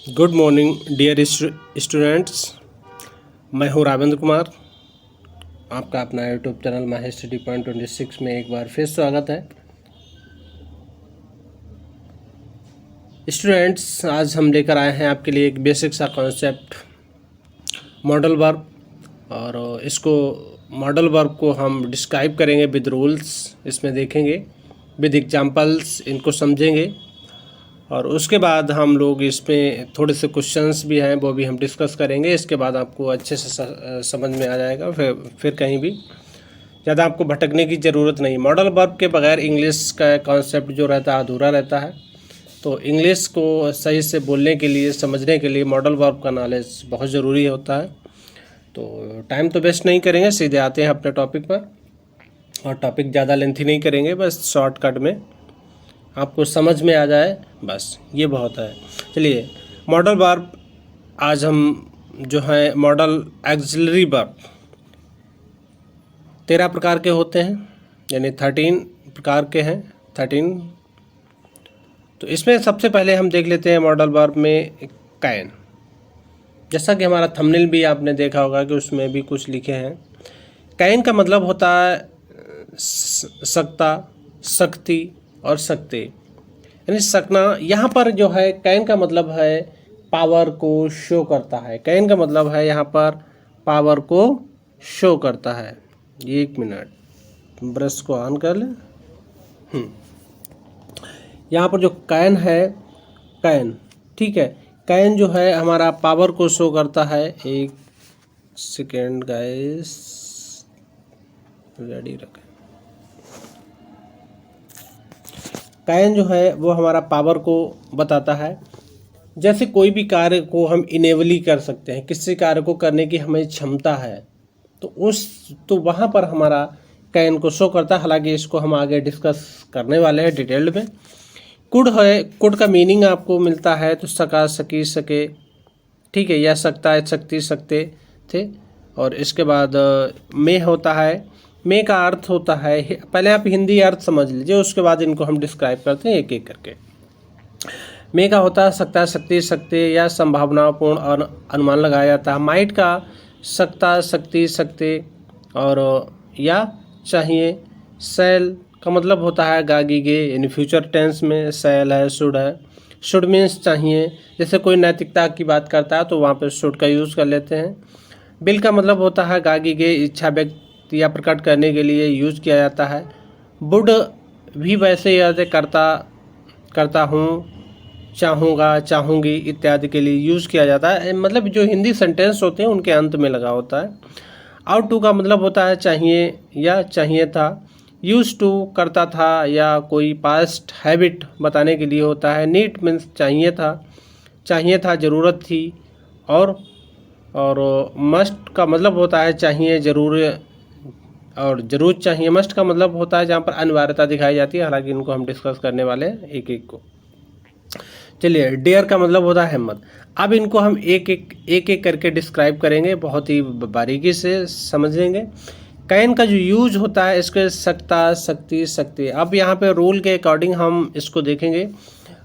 Good morning dear students. मैं हूं रावेंद्र कुमार। आपका अपना यूट्यूब चैनल माही स्टडी पॉइंट 26 में एक बार फिर स्वागत है। स्टूडेंट्स, आज हम लेकर आए हैं आपके लिए एक बेसिक सा कॉन्सेप्ट मॉडल वर्ब, और इसको मॉडल वर्ब को हम डिस्क्राइब करेंगे विद रूल्स। इसमें देखेंगे विद एग्जांपल्स, इनको समझेंगे और उसके बाद हम लोग इसमें थोड़े से क्वेश्चंस भी हैं वो भी हम डिस्कस करेंगे। इसके बाद आपको अच्छे से समझ में आ जाएगा। फिर कहीं भी ज़्यादा आपको भटकने की ज़रूरत नहीं। मॉडल वर्ब के बगैर इंग्लिश का कॉन्सेप्ट जो रहता है अधूरा रहता है। तो इंग्लिश को सही से बोलने के लिए, समझने के लिए मॉडल वर्ब का नॉलेज बहुत ज़रूरी होता है। तो टाइम तो वेस्ट नहीं करेंगे, सीधे आते हैं अपने टॉपिक पर। और टॉपिक ज़्यादा लेंथी नहीं करेंगे, बस शॉर्टकट में आपको समझ में आ जाए, बस ये बहुत है। चलिए, मॉडल वर्ब आज हम जो है मॉडल ऑक्सिलरी वर्ब 13 प्रकार के होते हैं, यानी 13 प्रकार के हैं 13। तो इसमें सबसे पहले हम देख लेते हैं मॉडल वर्ब में कैन। जैसा कि हमारा थंबनेल भी आपने देखा होगा कि उसमें भी कुछ लिखे हैं। कैन का मतलब होता है सकता, शक्ति और सकते, यानी सकना। यहाँ पर जो है कैन का मतलब है पावर को शो करता है। कैन का मतलब है यहाँ पर पावर को शो करता है। एक मिनट, ब्रश को ऑन कर ले। यहाँ पर जो कैन है, कैन, ठीक है, कैन जो है हमारा पावर को शो करता है। एक सेकेंड गाइस, रेडी रखें। कैन जो है वो हमारा पावर को बताता है। जैसे कोई भी कार्य को हम इनेबली कर सकते हैं, किसी कार्य को करने की हमें क्षमता है, तो वहाँ पर हमारा कैन को शो करता है। हालांकि इसको हम आगे डिस्कस करने वाले हैं डिटेल्ड में। कुड है, कुड का मीनिंग आपको मिलता है तो सका, सकी, सके, ठीक है, या सकता है, शक्ति, सकते थे। और इसके बाद में होता है। में का अर्थ होता है, पहले आप हिंदी अर्थ समझ लीजिए, उसके बाद इनको हम डिस्क्राइब करते हैं एक एक करके। में का होता है सकता, शक्ति, सकते या संभावनापूर्ण अनुमान लगाया जाता है। माइट का सकता, शक्ति, सकते और या चाहिए। शैल का मतलब होता है गागीगे, यानी फ्यूचर टेंस में शैल है, शुड है। शुड मीन्स चाहिए। जैसे कोई नैतिकता की बात करता है तो वहाँ पे शुड का यूज़ कर लेते हैं। बिल का मतलब होता है गागीगे, इच्छा व्यक्त या प्रकट करने के लिए यूज़ किया जाता है। वुड भी वैसे ही करता हूँ, चाहूँगा, चाहूँगी इत्यादि के लिए यूज़ किया जाता है। मतलब जो हिंदी सेंटेंस होते हैं उनके अंत में लगा होता है। आउट टू का मतलब होता है चाहिए या चाहिए था। यूज टू करता था या कोई पास्ट हैबिट बताने के लिए होता है। नीड मीन्स चाहिए था, ज़रूरत थी। और मस्ट का मतलब होता है चाहिए, ज़रूर और ज़रूर चाहिए। मस्ट का मतलब होता है जहाँ पर अनिवार्यता दिखाई जाती है। हालांकि इनको हम डिस्कस करने वाले हैं एक एक को। चलिए, डेयर का मतलब होता है हिम्मत। अब इनको हम एक एक करके डिस्क्राइब करेंगे, बहुत ही बारीकी से समझेंगे। कैन का जो यूज होता है, इसके सकता, शक्ति, सकते। अब यहाँ पे रूल के अकॉर्डिंग हम इसको देखेंगे।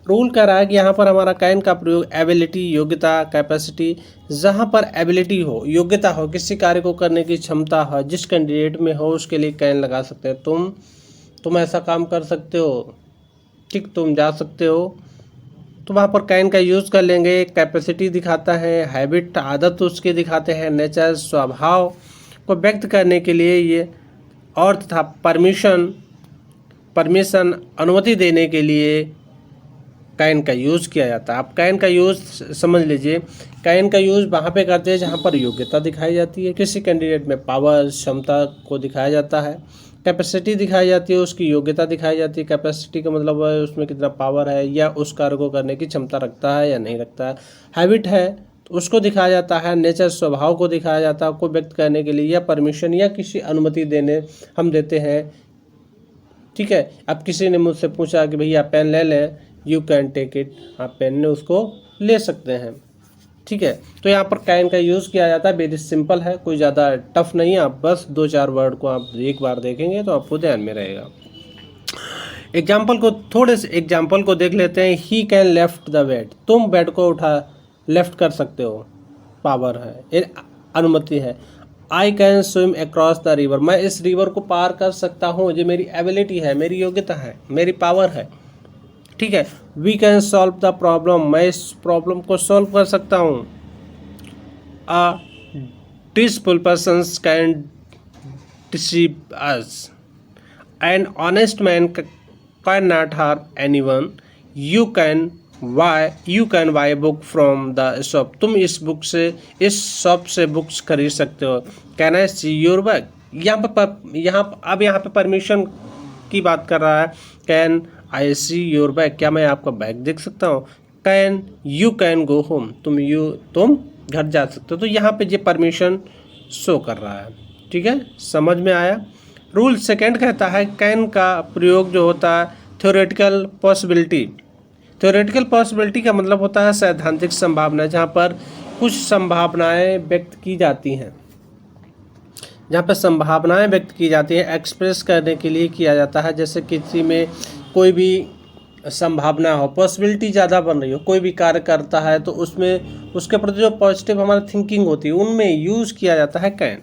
रूल कह रहा है कि यहाँ पर हमारा कैन का प्रयोग एबिलिटी, योग्यता, कैपेसिटी, जहाँ पर एबिलिटी हो, योग्यता हो, किसी कार्य को करने की क्षमता हो, जिस कैंडिडेट में हो, उसके लिए कैन लगा सकते हैं। तुम ऐसा काम कर सकते हो, ठीक, तुम जा सकते हो, तो वहाँ पर कैन का यूज़ कर लेंगे। कैपेसिटी दिखाता है, हैबिट, आदत उसके दिखाते हैं, नेचर, स्वभाव को व्यक्त करने के लिए ये, और तथा परमिशन, अनुमति देने के लिए कैन का यूज़ किया जाता है। आप कैन का यूज़ समझ लीजिए। कैन का यूज़ वहाँ पे करते हैं जहाँ पर योग्यता दिखाई जाती है, किसी कैंडिडेट में पावर, क्षमता को दिखाया जाता है। कैपेसिटी दिखाई जाती है, उसकी योग्यता दिखाई जाती है। कैपेसिटी का मतलब है उसमें कितना पावर है या उस कार्य को करने की क्षमता रखता है या नहीं रखता है। हैबिट है तो उसको दिखाया जाता है। नेचर, स्वभाव को दिखाया जाता है, को व्यक्त करने के लिए। या परमिशन या किसी अनुमति हम देते हैं, ठीक है। अब किसी ने मुझसे पूछा कि भैया पेन ले लें, यू कैन टेक इट, आप पेन ने उसको ले सकते हैं, ठीक है। तो यहाँ पर कैन का यूज़ किया जाता है। वेरी सिंपल है, कोई ज़्यादा टफ नहीं है। आप बस 2-4 वर्ड को आप एक बार देखेंगे तो आपको ध्यान में रहेगा। थोड़े से एग्जाम्पल को देख लेते हैं। He can left the bed, तुम बेड को लेफ्ट कर सकते हो, पावर है, ये अनुमति है। I can swim across the river, मैं इस रिवर को पार कर सकता हूँ, ये मेरी एबिलिटी है, मेरी योग्यता है, मेरी पावर है। ठीक है। We can solve the problem, मैं इस प्रॉब्लम को सॉल्व कर सकता हूँ। A deceitful persons can deceive us, an honest man can not harm anyone, you can buy book from the shop, तुम इस बुक से, इस शॉप से बुक्स खरीद सकते हो। Can I see your bag, यहाँ पे परमिशन की बात कर रहा है। Can I see your bag, क्या मैं आपका बैग देख सकता हूँ। कैन गो होम, तुम घर जा सकते हो। तो यहाँ पे ये परमिशन शो कर रहा है। ठीक है, समझ में आया। रूल सेकंड कहता है कैन का प्रयोग जो होता है थ्योरेटिकल पॉसिबिलिटी। थ्योरेटिकल पॉसिबिलिटी का मतलब होता है सैद्धांतिक संभावना, जहाँ पर कुछ संभावनाएं व्यक्त की जाती हैं, जहाँ पर संभावनाएं व्यक्त की जाती हैं, एक्सप्रेस करने के लिए किया जाता है। जैसे किसी में कोई भी संभावना हो, पॉसिबिलिटी ज़्यादा बन रही हो, कोई भी कार्य करता है तो उसमें उसके प्रति जो पॉजिटिव हमारी थिंकिंग होती है उनमें यूज़ किया जाता है कैन।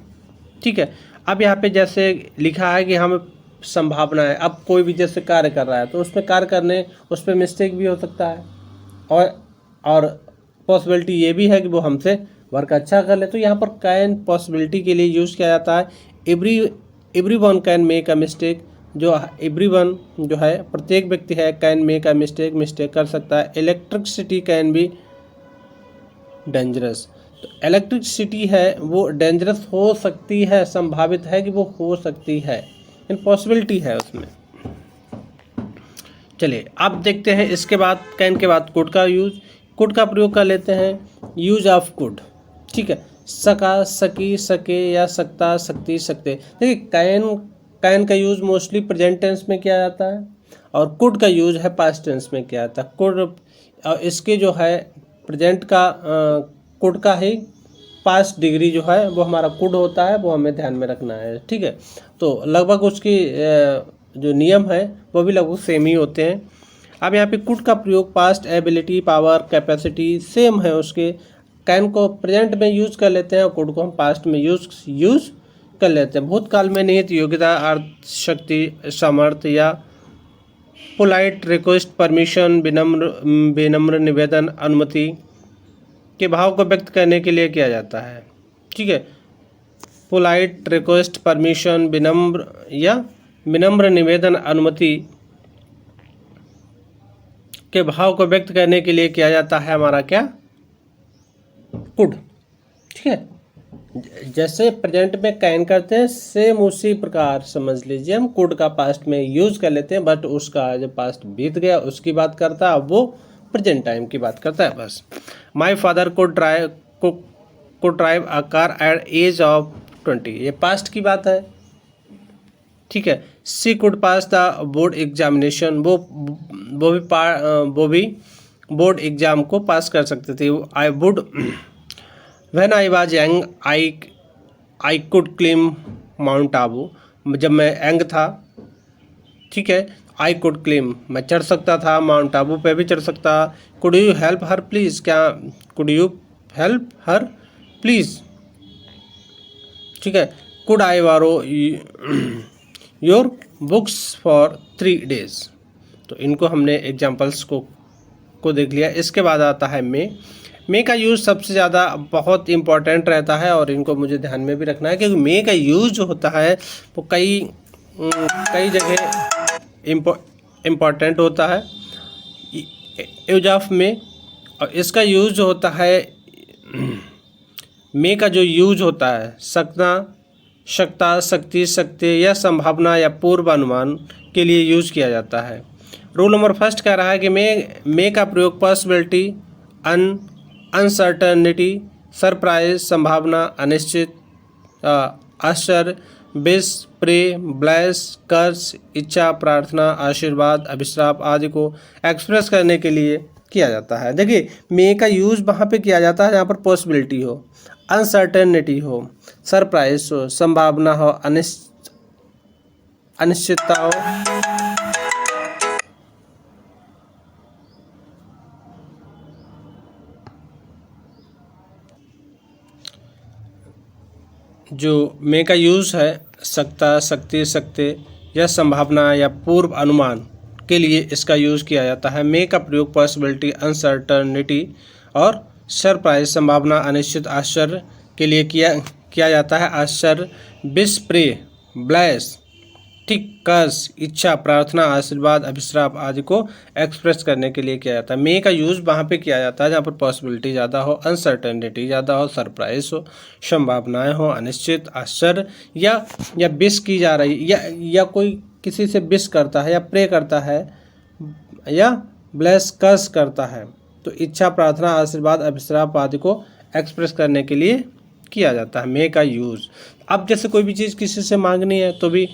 ठीक है। अब यहाँ पे जैसे लिखा है कि हमें संभावना है, अब कोई भी जैसे कार्य कर रहा है तो उसमें कार्य करने उस पर मिस्टेक भी हो सकता है, और पॉसिबिलिटी ये भी है कि वो हमसे वर्क अच्छा कर ले। तो यहाँ पर कैन पॉसिबिलिटी के लिए यूज़ किया जाता है। Every one can make a mistake, जो एवरी वन जो है प्रत्येक व्यक्ति है, कैन मेक अ मिस्टेक कर सकता है। इलेक्ट्रिसिटी कैन बी डेंजरस, तो इलेक्ट्रिसिटी है वो डेंजरस हो सकती है, संभावित है कि वो हो सकती है, इन पॉसिबिलिटी है उसमें। चलिए अब देखते हैं इसके बाद कैन के बाद कुड का यूज। कुड का प्रयोग कर लेते हैं। यूज ऑफ कुड, ठीक है, सका, सकी, सके या सकता, सकती, सकते। देखिए कैन का यूज मोस्टली प्रेजेंट टेंस में किया जाता है और कुड का यूज है पास्ट टेंस में किया जाता है। कुड इसके जो है प्रेजेंट का कुड का ही पास्ट डिग्री जो है वो हमारा कुड होता है, वो हमें ध्यान में रखना है। ठीक है, तो लगभग उसकी जो नियम है वो भी लगभग सेम ही होते हैं। अब यहाँ पे कुड का प्रयोग past ability, power, capacity same है उसके। कैन को प्रेजेंट में यूज कर लेते हैं और कुड को हम पास्ट में यूज कर लेते हैं। भूतकाल में निहित योग्यता, अर्थ, शक्ति, सामर्थ्य या पोलाइट रिक्वेस्ट, परमिशन, विनम्र निवेदन, अनुमति के भाव को व्यक्त करने के लिए किया जाता है। ठीक है, पोलाइट रिक्वेस्ट, परमिशन, विनम्र निवेदन, अनुमति के भाव को व्यक्त करने के लिए किया जाता है हमारा क्या, कुड। ठीक है, जैसे प्रेजेंट में कैन करते हैं सेम उसी प्रकार समझ लीजिए हम कुड का पास्ट में यूज कर लेते हैं, बट उसका जो पास्ट बीत गया उसकी बात करता है, वो प्रेजेंट टाइम की बात करता है बस। माई फादर को drive a car at age of 20, ये पास्ट की बात है। ठीक है, she could pass the board examination, वो भी बोर्ड एग्जाम को पास कर सकते थे। I would when I was young I could climb mount Abu, जब मैं यंग था, ठीक है, आई कुड क्लाइम, मैं चढ़ सकता था, माउंट आबू पे भी चढ़ सकता। Could you help her please, क्या could you help her please. ठीक है, कुड आई बारो योर बुक्स फॉर 3 days। तो इनको हमने एग्जाम्पल्स को देख लिया। इसके बाद आता है मे का यूज़ सबसे ज़्यादा बहुत इम्पॉर्टेंट रहता है और इनको मुझे ध्यान में भी रखना है, क्योंकि मे का यूज़ जो होता है वो कई जगह इम्पॉर्टेंट होता है, यूज ऑफ मे। और इसका यूज़ जो होता है, मे का जो यूज होता है शकता, शक्ति, शक्ति या संभावना या पूर्वानुमान के लिए यूज किया जाता है। रूल नंबर फर्स्ट कह रहा है कि मे का प्रयोग पॉसिबिलिटी, अनसर्टनिटी, सरप्राइज, संभावना, अनिश्चित, आश्चर्य, विश, प्रे, ब्लेस, कर्ज, इच्छा, प्रार्थना, आशीर्वाद, अभिश्राप आदि को एक्सप्रेस करने के लिए किया जाता है। देखिए मे का यूज वहाँ पे किया जाता है जहाँ पर पॉसिबिलिटी हो, अनसर्टेनिटी हो, सरप्राइज हो, संभावना हो, अनिश्चितता हो, जो मे का यूज़ है सकता, सकती, सकते या संभावना या पूर्व अनुमान के लिए इसका यूज़ किया जाता है। मे का प्रयोग पॉसिबिलिटी, अनसर्टनिटी और सरप्राइज, संभावना, अनिश्चित, आश्चर्य के लिए किया जाता है। आश्चर्य, विश, प्रे, ब्लेस, ठीक, कर्स, इच्छा, प्रार्थना, आशीर्वाद, अभिश्राप आदि को एक्सप्रेस करने के लिए किया जाता है। मे का यूज़ वहाँ पे किया जाता है जहाँ पर पॉसिबिलिटी ज़्यादा हो, अनसर्टेनिटी ज़्यादा हो, सरप्राइज हो, संभावनाएं हो, अनिश्चित, आश्चर्य या विश की जा रही या कोई किसी से विश करता है या प्रे करता है या ब्लेस, कर्स करता है, तो इच्छा, प्रार्थना, आशीर्वाद, अभिश्राप आदि को एक्सप्रेस करने के लिए किया जाता है मे का यूज़। अब जैसे कोई भी चीज़ किसी से मांगनी है तो भी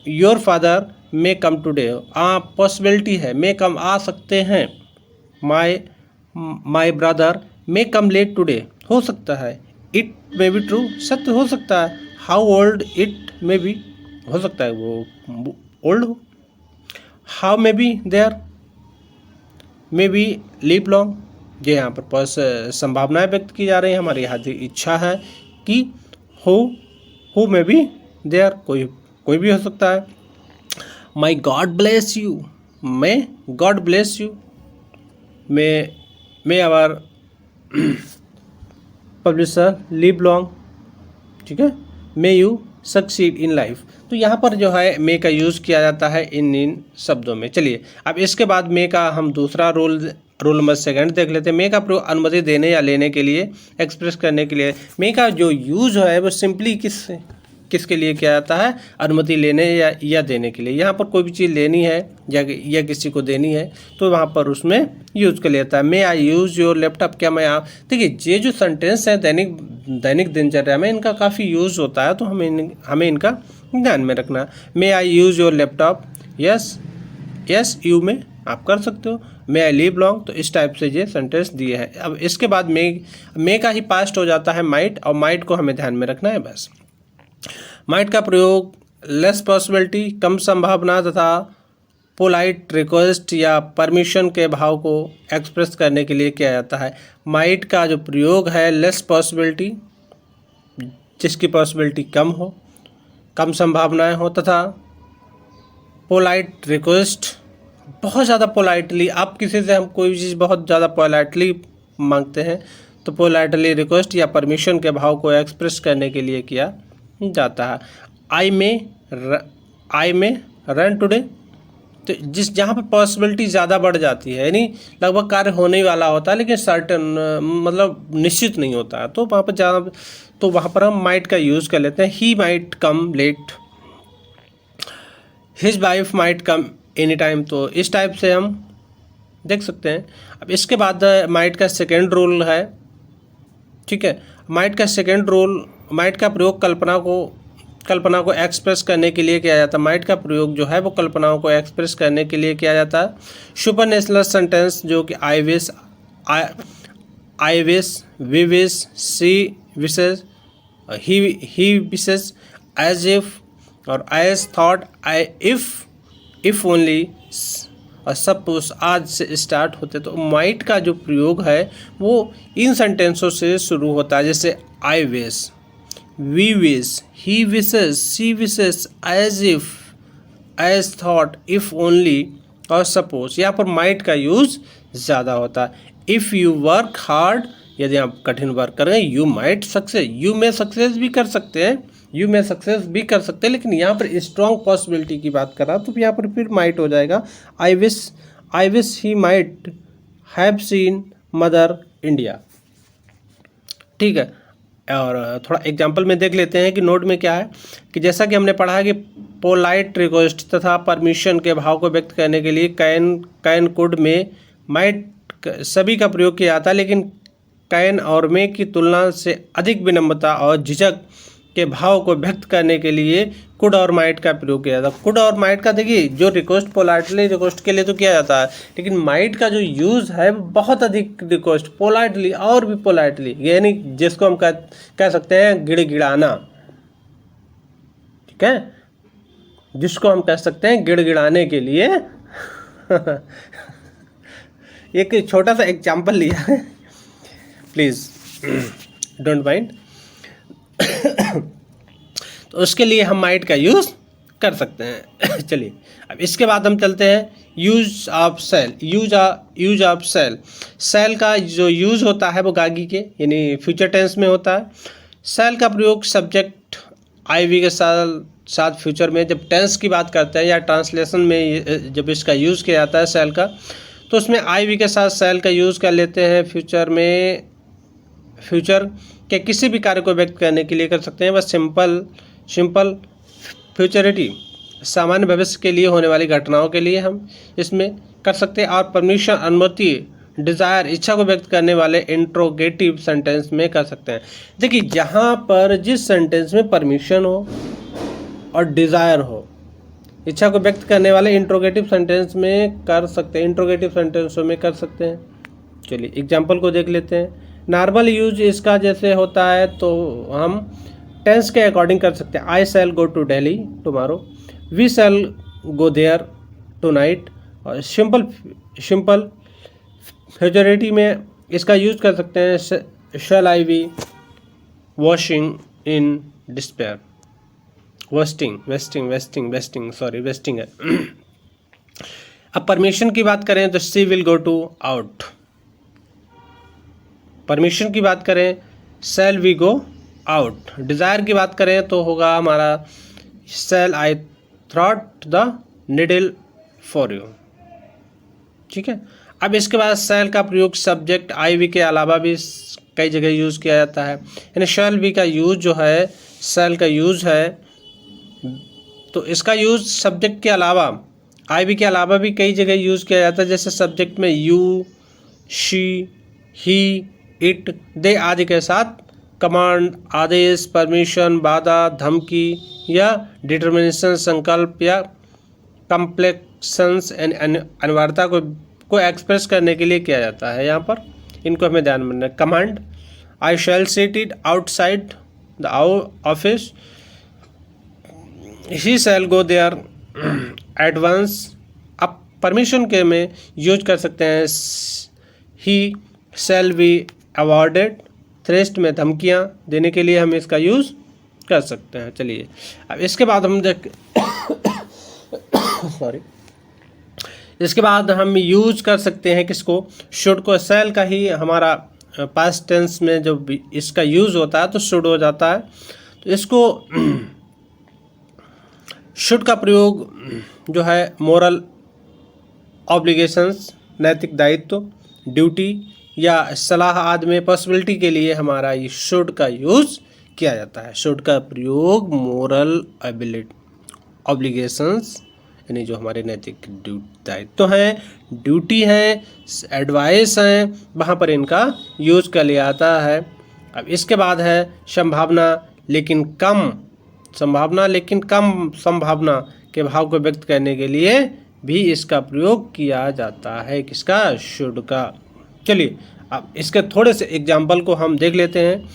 your father may come today, possibility है, मे कम, आ सकते हैं। My brother may come late today, हो सकता है। इट मे बी ट्रू, सत्य हो सकता है। How old it may be, हो सकता है वो ओल्ड हो। How may be there may be live long, ये यहाँ पर संभावनाएं व्यक्त की जा रही हैं। हमारी यहाँ इच्छा है कि हु मे बी देयर, कोई भी हो सकता है। May God bless you, may God bless you, may our publisher live long, ठीक है। May you succeed in life. तो यहाँ पर जो है मे का यूज़ किया जाता है इन शब्दों में। चलिए अब इसके बाद मे का हम दूसरा रोल नंबर 2 देख लेते हैं। मे का प्रयोग अनुमति देने या लेने के लिए, एक्सप्रेस करने के लिए। मे का जो यूज़ है वो सिंपली किसके लिए किया जाता है, अनुमति लेने या देने के लिए। यहाँ पर कोई भी चीज़ लेनी है या किसी को देनी है तो वहाँ पर उसमें यूज़ कर लेता है। मे आई यूज़ योर लैपटॉप, क्या मैं आप, देखिए ये जो सेंटेंस है दैनिक दिनचर्या में इनका काफ़ी यूज़ होता है, तो हमें इनका ध्यान में रखना। May I use your laptop, yes you may आप कर सकते हो। मे आई लिव लॉन्ग, तो इस टाइप से ये सेंटेंस दिए हैं। अब इसके बाद मे का ही पास्ट हो जाता है माइट, और माइट को हमें ध्यान में रखना है बस। माइट का प्रयोग लेस पॉसिबिलिटी, कम संभावना तथा पोलाइट रिक्वेस्ट या परमिशन के भाव को एक्सप्रेस करने के लिए किया जाता है। माइट का जो प्रयोग है लेस पॉसिबिलिटी, जिसकी पॉसिबिलिटी कम हो, कम संभावनाएं हो, तथा पोलाइट रिक्वेस्ट, बहुत ज़्यादा पोलाइटली, आप किसी से हम कोई चीज़ बहुत ज़्यादा पोलाइटली मांगते हैं तो पोलाइटली रिक्वेस्ट या परमिशन के भाव को एक्सप्रेस करने के लिए किया जाता है। आई में रन टुडे, तो जहाँ पर पॉसिबिलिटी ज़्यादा बढ़ जाती है, यानी लगभग कार्य होने वाला होता है लेकिन सर्टेन मतलब निश्चित नहीं होता है, तो वहाँ पर हम माइट का यूज़ कर लेते हैं। He might come late, his wife might come any time, तो इस टाइप से हम देख सकते हैं। अब इसके बाद माइट का सेकेंड रोल है, ठीक है। माइट का प्रयोग कल्पना को एक्सप्रेस करने के लिए किया जाता है। माइट का प्रयोग जो है वो कल्पनाओं को एक्सप्रेस करने के लिए किया जाता है। सुपरनेचुरल सेंटेंस जो कि I wish, we wish, she wishes, he wishes, as if और एज थॉट, इफ ओनली और सपोज आज से स्टार्ट होते। तो माइट का जो प्रयोग है वो इन सेंटेंसों से शुरू होता है, जैसे I wish, we wish, he wishes, she wishes, as if, as thought, if only और सपोज। यहाँ पर माइट का यूज ज़्यादा होता है। इफ़ यू वर्क हार्ड, यदि आप कठिन वर्क करें, यू माइट सक्सेस, यू में सक्सेस भी कर सकते हैं, लेकिन यहाँ पर स्ट्रॉन्ग पॉसिबिलिटी की बात कर रहा तो यहाँ पर फिर माइट हो जाएगा। I wish he might have seen mother India, ठीक है। और थोड़ा एग्जाम्पल में देख लेते हैं कि नोट में क्या है, कि जैसा कि हमने पढ़ा है कि पोलाइट रिक्वेस्ट तथा परमिशन के भाव को व्यक्त करने के लिए कैन कुड में माइट सभी का प्रयोग किया जाता है, लेकिन कैन और में की तुलना से अधिक विनम्रता और झिझक के भाव को व्यक्त करने के लिए कुड और माइट का प्रयोग किया जाता है। कुड और माइट का देखिए, जो रिक्वेस्ट पोलाइटली रिक्वेस्ट के लिए तो किया जाता है, लेकिन माइट का जो यूज़ है बहुत अधिक रिक्वेस्ट, पोलाइटली और भी पोलाइटली, यानी जिसको हम कह सकते हैं गिड़गिड़ाना, ठीक है, जिसको हम कह सकते हैं गिड़गिड़ाने के लिए एक छोटा सा एग्जाम्पल लिया है, प्लीज़ डोंट माइंड। तो उसके लिए हम माइट का यूज़ कर सकते हैं। चलिए अब इसके बाद हम चलते हैं use of shall. Use of shall, shall का जो यूज़ होता है वो गागी के यानी फ्यूचर टेंस में होता है। सेल का प्रयोग सब्जेक्ट आईवी के साथ फ्यूचर में जब टेंस की बात करते हैं या ट्रांसलेशन में जब इसका यूज़ किया जाता है सेल का, तो उसमें आईवी के साथ सेल का यूज़ कर लेते हैं फ्यूचर में। फ्यूचर के किसी भी कार्य को व्यक्त करने के लिए कर सकते हैं। बस सिंपल फ्यूचरिटी, सामान्य भविष्य के लिए होने वाली घटनाओं के लिए हम इसमें कर सकते हैं। और परमिशन, अनुमति, डिज़ायर, इच्छा को व्यक्त करने वाले इंट्रोगेटिव सेंटेंस में कर सकते हैं। देखिए जहाँ पर जिस सेंटेंस में परमिशन हो और डिज़ायर हो, इच्छा को व्यक्त करने वाले इंट्रोगेटिव सेंटेंस में कर सकते हैं, इंट्रोगेटिव सेंटेंसों में कर सकते हैं। चलिए एग्जाम्पल को देख लेते हैं। नॉर्मल यूज इसका जैसे होता है तो हम टेंस के अकॉर्डिंग कर सकते हैं। I shall go to Delhi tomorrow, we shall go there tonight. और सिंपल फ्यूचरिटी में इसका यूज कर सकते हैं। Shall I be washing in despair, wasting है। अब परमिशन की बात करें तो she will go to out. Permission की बात करें shall we go out. Desire की बात करें तो होगा हमारा shall I thread the needle for you. ठीक है। अब इसके बाद शैल का प्रयोग सब्जेक्ट आई वी के अलावा भी कई जगह यूज़ किया जाता है। यानी शैल वी का यूज़ जो है, शैल का यूज़ है, तो इसका यूज़ सब्जेक्ट के अलावा, आई वी के अलावा भी कई जगह यूज़ किया जाता है। जैसे सब्जेक्ट में यू, शी, ही, इट, दे आदि के साथ कमांड, आदेश, परमिशन, वादा, धमकी या डिटर्मिनेशन, संकल्प या कंप्लेक्शंस अनिवार्यता को एक्सप्रेस करने के लिए किया जाता है। यहाँ पर इनको हमें ध्यान में रखना है। Command, I shall sit it outside the office, he shall go there advance. अब परमिशन के में यूज कर सकते हैं he shall be awarded, threat में धमकियाँ देने के लिए हम इसका यूज़ कर सकते हैं। चलिए अब इसके बाद हम इसके बाद हम यूज कर सकते हैं किसको, शुड को। शैल का ही हमारा पास्ट टेंस में जब इसका यूज़ होता है तो शुड हो जाता है। तो इसको शुड का प्रयोग जो है मोरल ऑब्लिगेशंस, नैतिक दायित्व, ड्यूटी या सलाह आदि में पॉसिबिलिटी के लिए हमारा ये शुड का यूज़ किया जाता है। शुड का प्रयोग मोरल ऑब्लिगेशंस यानी जो हमारे नैतिक दायित्व हैं, ड्यूटी हैं, एडवाइस हैं, वहाँ पर इनका यूज़ कर लिया जाता है। अब इसके बाद है संभावना लेकिन कम संभावना के भाव को व्यक्त करने के लिए भी इसका प्रयोग किया जाता है। किसका, शुड का। चलिए अब इसके थोड़े से एग्जाम्पल को हम देख लेते हैं।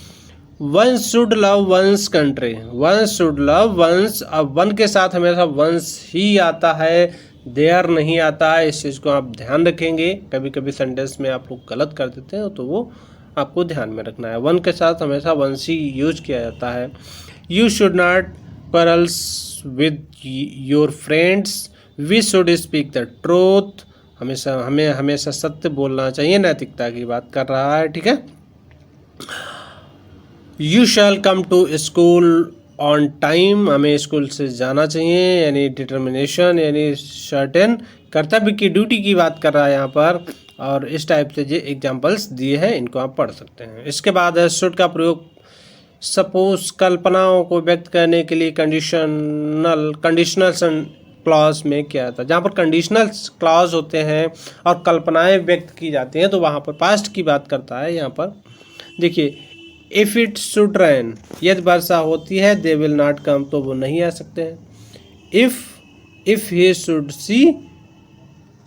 One should love one's country, one should love one's. अब वन के साथ हमेशा वंस ही आता है, देयर नहीं आता है। इस चीज़ को आप ध्यान रखेंगे। कभी कभी सेंटेंस में आप लोग गलत कर देते हैं तो वो आपको ध्यान में रखना है। वन के साथ हमेशा वंस ही यूज किया जाता है। You should not quarrels with your friends, we should speak the truth। हमें हमेशा सत्य बोलना चाहिए, नैतिकता की बात कर रहा है। ठीक है। You shall come to school on time, हमें स्कूल से जाना चाहिए, यानी डिटर्मिनेशन यानी सर्टेन कर्तव्य की, ड्यूटी की बात कर रहा है यहाँ पर। और इस टाइप से जो एग्जाम्पल्स दिए हैं इनको आप पढ़ सकते हैं। इसके बाद है शुड का प्रयोग सपोज कल्पनाओं को व्यक्त करने के लिए कंडीशनल क्लॉज में किया जाता है। जहाँ पर कंडीशनल क्लॉज होते हैं और कल्पनाएं व्यक्त की जाती हैं तो वहाँ पर पास्ट की बात करता है। यहाँ पर देखिए, इफ़ इट शुड रेन, यदि वर्षा होती है, दे विल नॉट कम, तो वो नहीं आ सकते हैं। If he should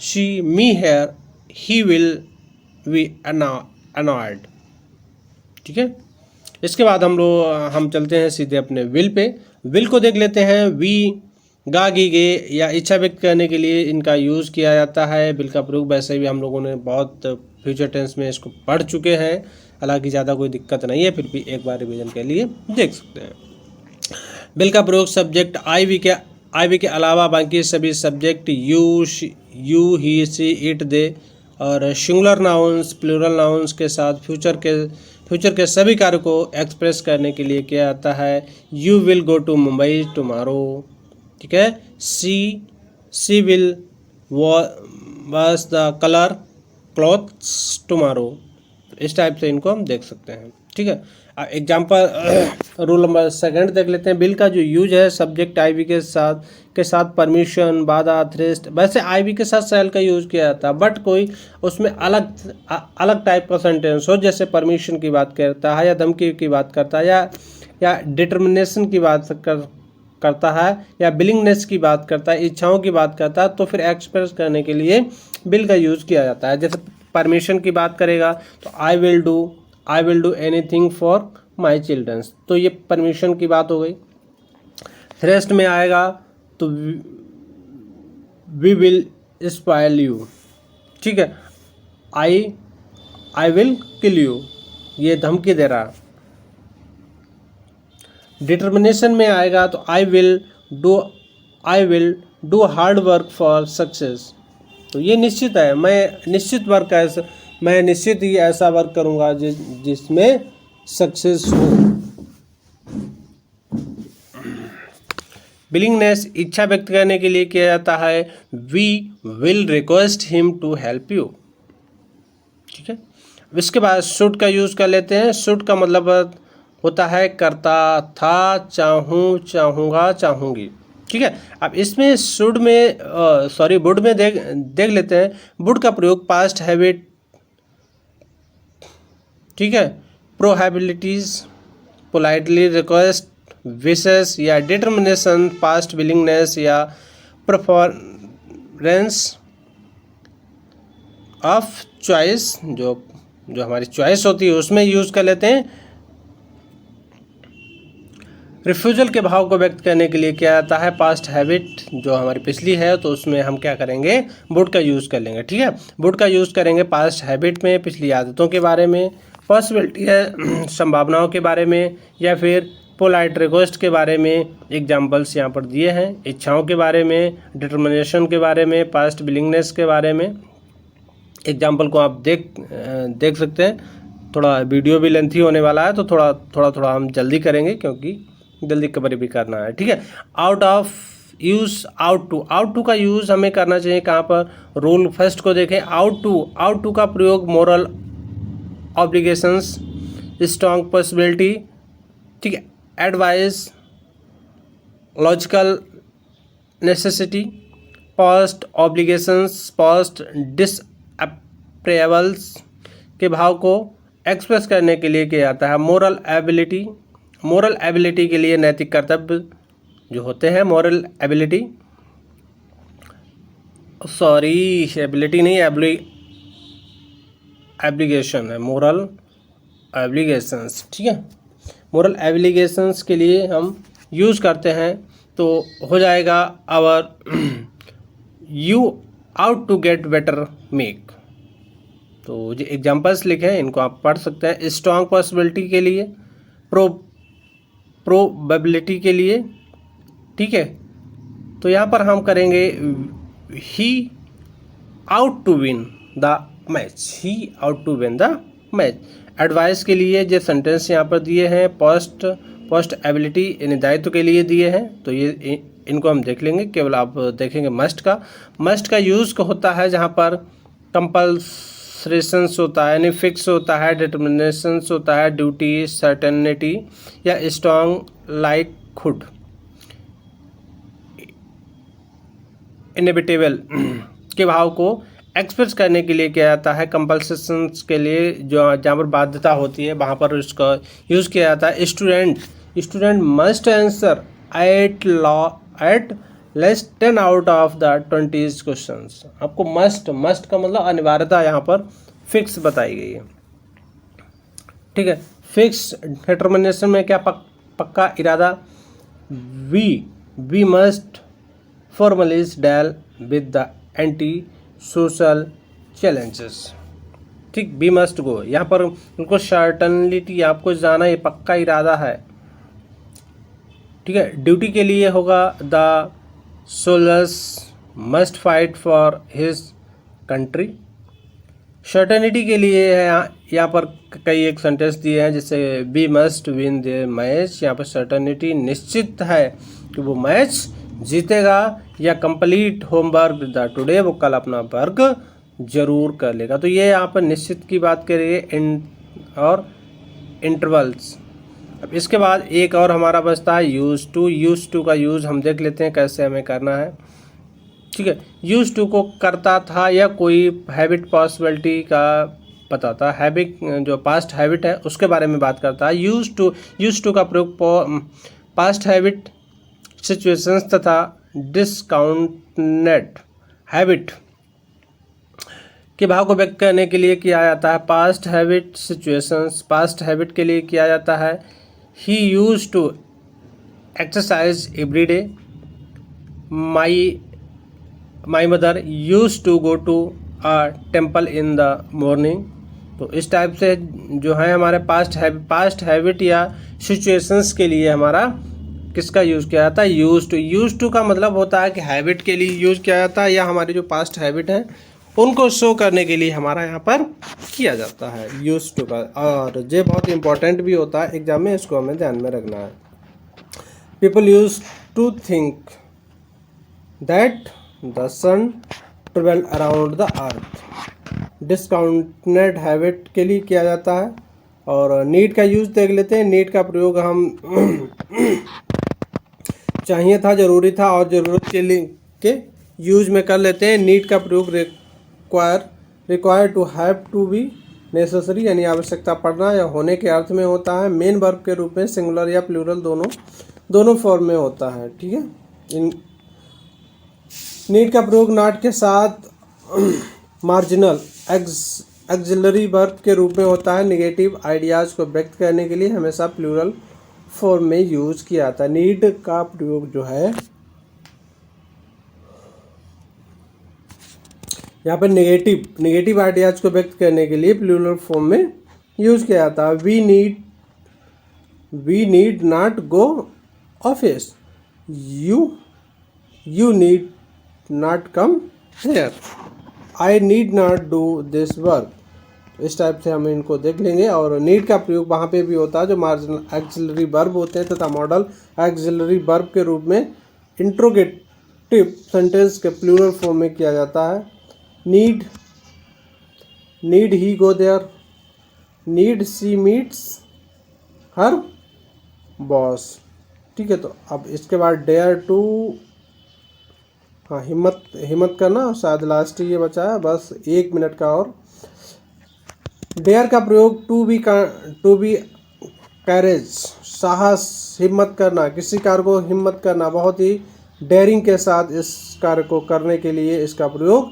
see me here, he will be annoyed. ठीक है। इसके बाद हम चलते हैं सीधे अपने विल पे। विल को देख लेते हैं। वी, गा, गी, गे या इच्छा व्यक्त करने के लिए इनका यूज़ किया जाता है। विल का प्रयोग वैसे भी हम लोगों ने बहुत फ्यूचर टेंस में इसको पढ़ चुके हैं, हालांकि ज़्यादा कोई दिक्कत नहीं है, फिर भी एक बार रिवीजन के लिए देख सकते हैं। विल का प्रयोग सब्जेक्ट आई वी के अलावा बाकी सभी subject you, he, she, it, they और सिंगुलर नाउन्स, प्लूरल नाउन्स के साथ फ्यूचर के सभी कार्य को एक्सप्रेस करने के लिए किया जाता है। You will go to Mumbai tomorrow, ठीक है। She will wash the colour clothes tomorrow. इस टाइप से इनको हम देख सकते हैं, ठीक है। एग्जाम्पल रूल नंबर सेकंड देख लेते हैं। बिल का जो यूज है सब्जेक्ट आईवी के साथ परमिशन, बाधा, थ्रेस्ट। वैसे आईवी के साथ शैल का यूज किया जाता है, बट कोई उसमें अलग टाइप का सेंटेंस हो, जैसे परमिशन की बात करता है या धमकी की बात करता है या डिटर्मिनेशन की बात करता है या बिलिंगनेस की बात करता है, इच्छाओं की बात करता है, तो फिर एक्सप्रेस करने के लिए बिल का यूज किया जाता है। जैसे परमिशन की बात करेगा तो I will do anything for my childrens, तो ये परमिशन की बात हो गई। थ्रेस्ट में आएगा तो वी विल स्पॉइल यू, ठीक है। आई विल किल यू, ये धमकी दे रहा। डिटर्मिनेशन में आएगा तो I will do hard work for success, तो ये निश्चित है, मैं निश्चित ही ऐसा वर्क करूंगा जिसमें सक्सेस हो। बिलिंगनेस इच्छा व्यक्त करने के लिए किया जाता है। We will request him to help you, ठीक है। इसके बाद शुड का यूज कर लेते हैं। शुड का मतलब होता है करता था, चाहूँ, चाहूँगा, चाहूँगी, ठीक है। अब इसमें शुड में वुड में देख लेते हैं। वुड का प्रयोग पास्ट हैबिट, ठीक है, प्रोहेबिलिटीज, पोलाइटली रिक्वेस्ट, विशेस या डिटर्मिनेशन, पास्ट विलिंगनेस या प्रेफरेंस ऑफ चॉइस, जो हमारी चॉइस होती है उसमें यूज कर लेते हैं। रिफ्यूजल के भाव को व्यक्त करने के लिए किया जाता है। पास्ट हैबिट जो हमारी पिछली है तो उसमें हम क्या करेंगे, वुड का यूज़ कर लेंगे, ठीक है। वुड का यूज़ करेंगे पास्ट हैबिट में, पिछली आदतों के बारे में। पॉसिबिलिटी है संभावनाओं के बारे में, या फिर पोलाइट रिक्वेस्ट के बारे में। एग्जाम्पल्स यहाँ पर दिए हैं, इच्छाओं के बारे में, डिटर्मिनेशन के बारे में, पास्ट विलिंगनेस के बारे में। एग्जाम्पल को आप देख सकते हैं। थोड़ा वीडियो भी लेंथी होने वाला है तो थोड़ा हम जल्दी करेंगे क्योंकि जल्दी कवर भी करना है, ठीक है। आउट टू का यूज़ हमें करना चाहिए कहाँ पर, रूल फर्स्ट को देखें। आउट टू का प्रयोग मोरल ऑब्लिगेशंस, स्ट्रॉन्ग पॉसिबिलिटी, ठीक है, advice, logical necessity, past obligations, past disapprovals के भाव को एक्सप्रेस करने के लिए किया जाता है। मोरल एबिलिटी के लिए नैतिक कर्तव्य जो होते हैं, मोरल एबिलिटी, एबिलिटी नहीं, एब्लिगेशन है, मोरल एब्लिगेशंस, ठीक है। मोरल एब्लिगेशंस के लिए हम यूज़ करते हैं तो हो जाएगा our you out to get better make. तो जो एग्जांपल्स लिखे हैं इनको आप पढ़ सकते हैं। स्ट्रॉन्ग पॉसिबिलिटी के लिए, प्रोबेबिलिटी के लिए, ठीक है। तो यहाँ पर हम करेंगे he ought to win the match. Advice के लिए जो सेंटेंस यहाँ पर दिए हैं, पोस्ट एबिलिटी यानी दायित्व के लिए दिए हैं, तो ये इनको हम देख लेंगे। केवल आप देखेंगे मस्ट का यूज़ होता है जहाँ पर कंपल्सरेशंस होता है यानी फिक्स होता है, डिटर्मिनेशंस होता है, ड्यूटी, सर्टेनिटी या स्ट्रॉन्ग लाइकहुड, इनएविटेबल के भाव को एक्सप्रेस करने के लिए किया जाता है। कंपल्सेशंस के लिए जो जहाँ पर बाध्यता होती है वहाँ पर उसका यूज़ किया जाता है। Student must answer at least 10 out of the 20 questions. आपको मस्ट का मतलब अनिवार्यता यहाँ पर फिक्स बताई गई है, ठीक है। फिक्स डिटर्मिनेशन में क्या पक्का इरादा, we must formally deal with the anti social challenges, ठीक। वी मस्ट गो, यहाँ पर उनको सर्टनलिटी, आपको जाना ये पक्का इरादा है। ठीक है। ड्यूटी के लिए होगा the soldiers must fight for his country. Certainty के लिए है यहाँ पर कई एक सेंटेंस दिए हैं, जैसे we must win the match. यहाँ पर सर्टेनिटी निश्चित है कि वो मैच जीतेगा, या कंप्लीट होमवर्क द टुडे, वो कल अपना वर्क जरूर कर लेगा। तो ये यहाँ पर निश्चित की बात करिए और इंटरवल्स। अब इसके बाद एक और हमारा बचता है यूज टू। यूज टू का यूज़ हम देख लेते हैं कैसे हमें करना है। ठीक है, यूज टू को करता था या कोई हैबिट पॉसिबिलिटी का बताता है, हैबिट जो पास्ट हैबिट है उसके बारे में बात करता है। यूज टू का प्रयोग पास्ट हैबिट सिचुएशंस तथा डिस्काउंटेड हैबिट के भाव को व्यक्त करने के लिए किया जाता है। Past habit situations past habit के लिए किया जाता है। He used to exercise every day. My mother used to go to a temple in the morning. तो इस टाइप से जो है हमारे पास्ट हैबिट या सिचुएशंस के लिए हमारा किसका यूज़ किया जाता है, यूज टू। यूज टू का मतलब होता है कि हैबिट के लिए यूज़ किया जाता है, या हमारी जो पास्ट हैबिट है उनको शो करने के लिए हमारा यहाँ पर किया जाता है यूज टू का। और ये बहुत इंपॉर्टेंट भी होता है एग्जाम में, इसको हमें ध्यान में रखना है। People use to think that the sun travel around the earth. Discounted habit के लिए किया जाता है। और नीड का यूज देख लेते हैं। नीड का प्रयोग हम चाहिए था, जरूरी था और ज़रूरत के लिए के यूज में कर लेते हैं। नीड का प्रयोग require to have to be necessary यानी आवश्यकता पड़ना या होने के अर्थ में होता है। मेन वर्ब के रूप में सिंगुलर या प्लूरल दोनों फॉर्म में होता है। ठीक है। नीड का प्रयोग नॉट के साथ मार्जिनल एक्सिलरी वर्ब के रूप में होता है। नेगेटिव आइडियाज़ को व्यक्त करने के लिए हमेशा प्लूरल फॉर्म में यूज किया जाता है। नीड का प्रयोग जो है यहाँ पर नेगेटिव आइडियाज़ को व्यक्त करने के लिए प्लूरल फॉर्म में यूज किया जाता है। We need not go office. You need not come here. I need not do this work. इस टाइप से हम इनको देख लेंगे। और नीड का प्रयोग वहाँ पे भी होता है जो मार्जिनल एक्सिलरी वर्ब होते हैं तथा मॉडल एक्सिलरी वर्ब के रूप में इंट्रोगेटिव सेंटेंस के प्लूरल फॉर्म में किया जाता है। Need he go there. Need she meets her boss. ठीक है। तो अब इसके बाद डेयर टू, हाँ हिम्मत करना, शायद लास्ट ये बचा है, बस 1 मिनट का और। डेयर का प्रयोग टू बी करेज, साहस, हिम्मत करना, किसी कार्य को हिम्मत करना, बहुत ही डेयरिंग के साथ इस कार्य को करने के लिए इसका प्रयोग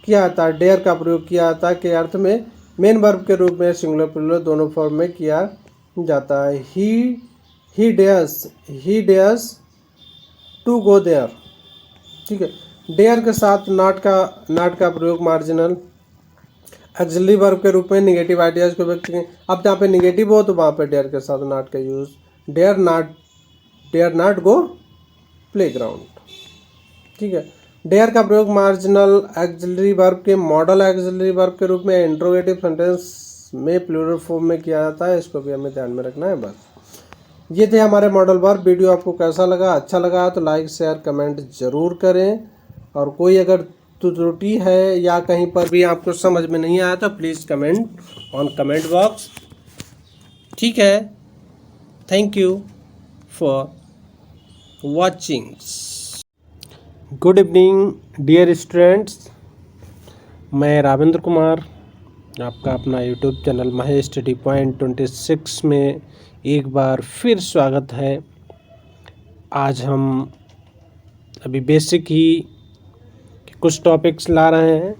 किया जाता है। डेयर का प्रयोग किया जाता है के अर्थ में मेन वर्ब के रूप में सिंगुलर प्लूरल दोनों फॉर्म में किया जाता है। ही डेयर्स टू गो देयर। ठीक है। डेयर के साथ नॉट का प्रयोग मार्जिनल एक्सिलरी वर्ब के रूप में नेगेटिव आइडियाज़ को व्यक्त करें। अब जहाँ पे नेगेटिव हो तो वहाँ पे डेयर के साथ नॉट का use. Dare not go playground. ठीक है। डेयर का प्रयोग मार्जिनल एक्सिलरी वर्ब के मॉडल एक्सिलरी वर्ब के रूप में इंट्रोगेटिव सेंटेंस में प्लूरल फॉर्म में किया जाता है। इसको भी हमें ध्यान में रखना है। बस ये थे हमारे मॉडल वर्ब। वीडियो आपको कैसा लगा, अच्छा लगा तो लाइक शेयर कमेंट ज़रूर करें। और कोई अगर त्रुटि है या कहीं पर भी आपको समझ में नहीं आया तो please comment on comment box. ठीक है। Thank you for watching. Good evening dear students, मैं रावेंद्र कुमार आपका अपना YouTube channel Mahesh study point 26 में एक बार फिर स्वागत है। आज हम अभी बेसिक ही कुछ टॉपिक्स ला रहे हैं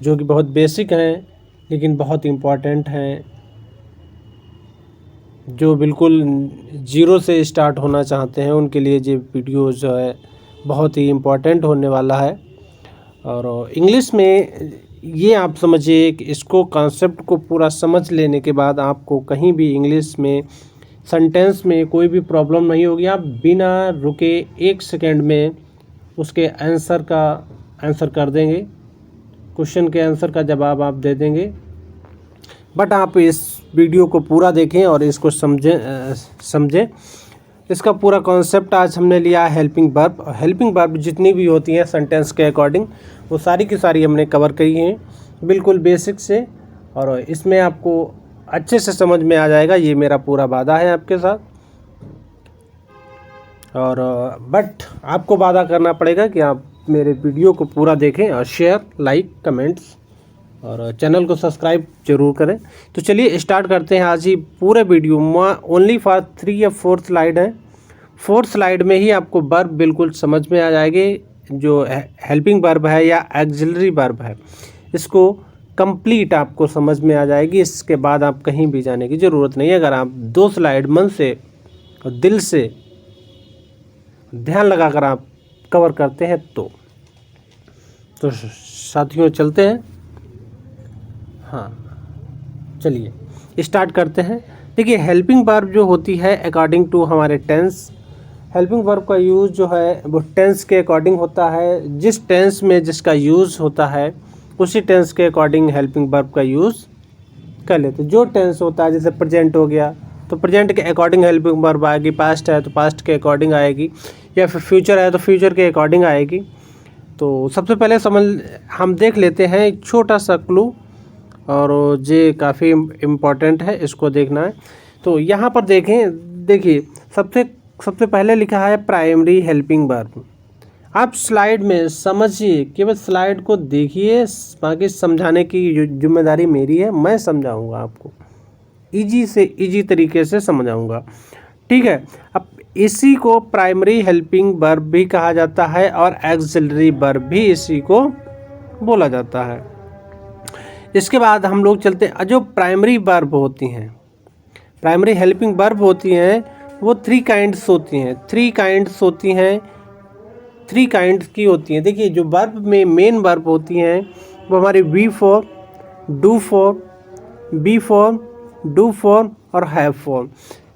जो कि बहुत बेसिक हैं लेकिन बहुत इम्पॉर्टेंट हैं, जो बिल्कुल ज़ीरो से स्टार्ट होना चाहते हैं उनके लिए ये वीडियो जो है बहुत ही इम्पॉर्टेंट होने वाला है। और इंग्लिश में ये आप समझिए कि इसको कॉन्सेप्ट को पूरा समझ लेने के बाद आपको कहीं भी इंग्लिश में सेंटेंस में कोई भी प्रॉब्लम नहीं होगी। आप बिना रुके 1 सेकेंड में उसके आंसर कर देंगे, क्वेश्चन के आंसर का जवाब आप दे देंगे। बट आप इस वीडियो को पूरा देखें और इसको समझें। इसका पूरा कॉन्सेप्ट आज हमने लिया है हेल्पिंग वर्ब। हेल्पिंग वर्ब जितनी भी होती हैं सेंटेंस के अकॉर्डिंग, वो सारी की सारी हमने कवर करी हैं बिल्कुल बेसिक से, और इसमें आपको अच्छे से समझ में आ जाएगा, ये मेरा पूरा वादा है आपके साथ। और बट आपको वादा करना पड़ेगा कि आप मेरे वीडियो को पूरा देखें और शेयर, लाइक, कमेंट्स और चैनल को सब्सक्राइब जरूर करें। तो चलिए स्टार्ट करते हैं आज ही पूरे वीडियो। ओनली फॉर 3 या 4 स्लाइड है। 4 स्लाइड में ही आपको वर्ब बिल्कुल समझ में आ जाएगी। जो हेल्पिंग वर्ब है या एक्सिलरी वर्ब है, इसको कंप्लीट आपको समझ में आ जाएगी। इसके बाद आप कहीं भी जाने की ज़रूरत नहीं है। अगर आप 2 स्लाइड मन से और दिल से ध्यान लगाकर आप कवर करते हैं तो साथियों चलते हैं। हाँ चलिए स्टार्ट करते हैं। देखिए हेल्पिंग वर्ब जो होती है अकॉर्डिंग टू हमारे टेंस, हेल्पिंग वर्ब का यूज़ जो है वो टेंस के अकॉर्डिंग होता है। जिस टेंस में जिसका यूज़ होता है उसी टेंस के अकॉर्डिंग हेल्पिंग वर्ब का यूज़ कर लेते। जो टेंस होता है जैसे प्रेजेंट हो गया तो प्रेजेंट के अकॉर्डिंग हेल्पिंग वर्ब आएगी, पास्ट है तो पास्ट के अकॉर्डिंग आएगी, या फिर फ्यूचर है तो फ्यूचर के अकॉर्डिंग आएगी। तो सबसे पहले हम देख लेते हैं एक छोटा सा क्लू, और ये काफ़ी इम्पॉर्टेंट है, इसको देखना है। तो यहाँ पर देखिए सबसे पहले लिखा है प्राइमरी हेल्पिंग वर्ब। आप स्लाइड में समझिए, केवल स्लाइड को देखिए, बाकी समझाने की जिम्मेदारी मेरी है। मैं समझाऊंगा आपको इजी से इजी तरीके से समझाऊंगा, ठीक है। अब इसी को प्राइमरी हेल्पिंग वर्ब भी कहा जाता है और एक्सिलरी वर्ब भी इसी को बोला जाता है। इसके बाद हम लोग चलते हैं। जो प्राइमरी वर्ब होती हैं, प्राइमरी हेल्पिंग वर्ब होती हैं, वो 3 काइंड्स होती हैं। 3 काइंड्स होती हैं, 3 काइंड्स की होती हैं। देखिए जो वर्ब में मेन वर्ब होती हैं वो हमारी be form, do form, be form, do form और हैव फॉर्म,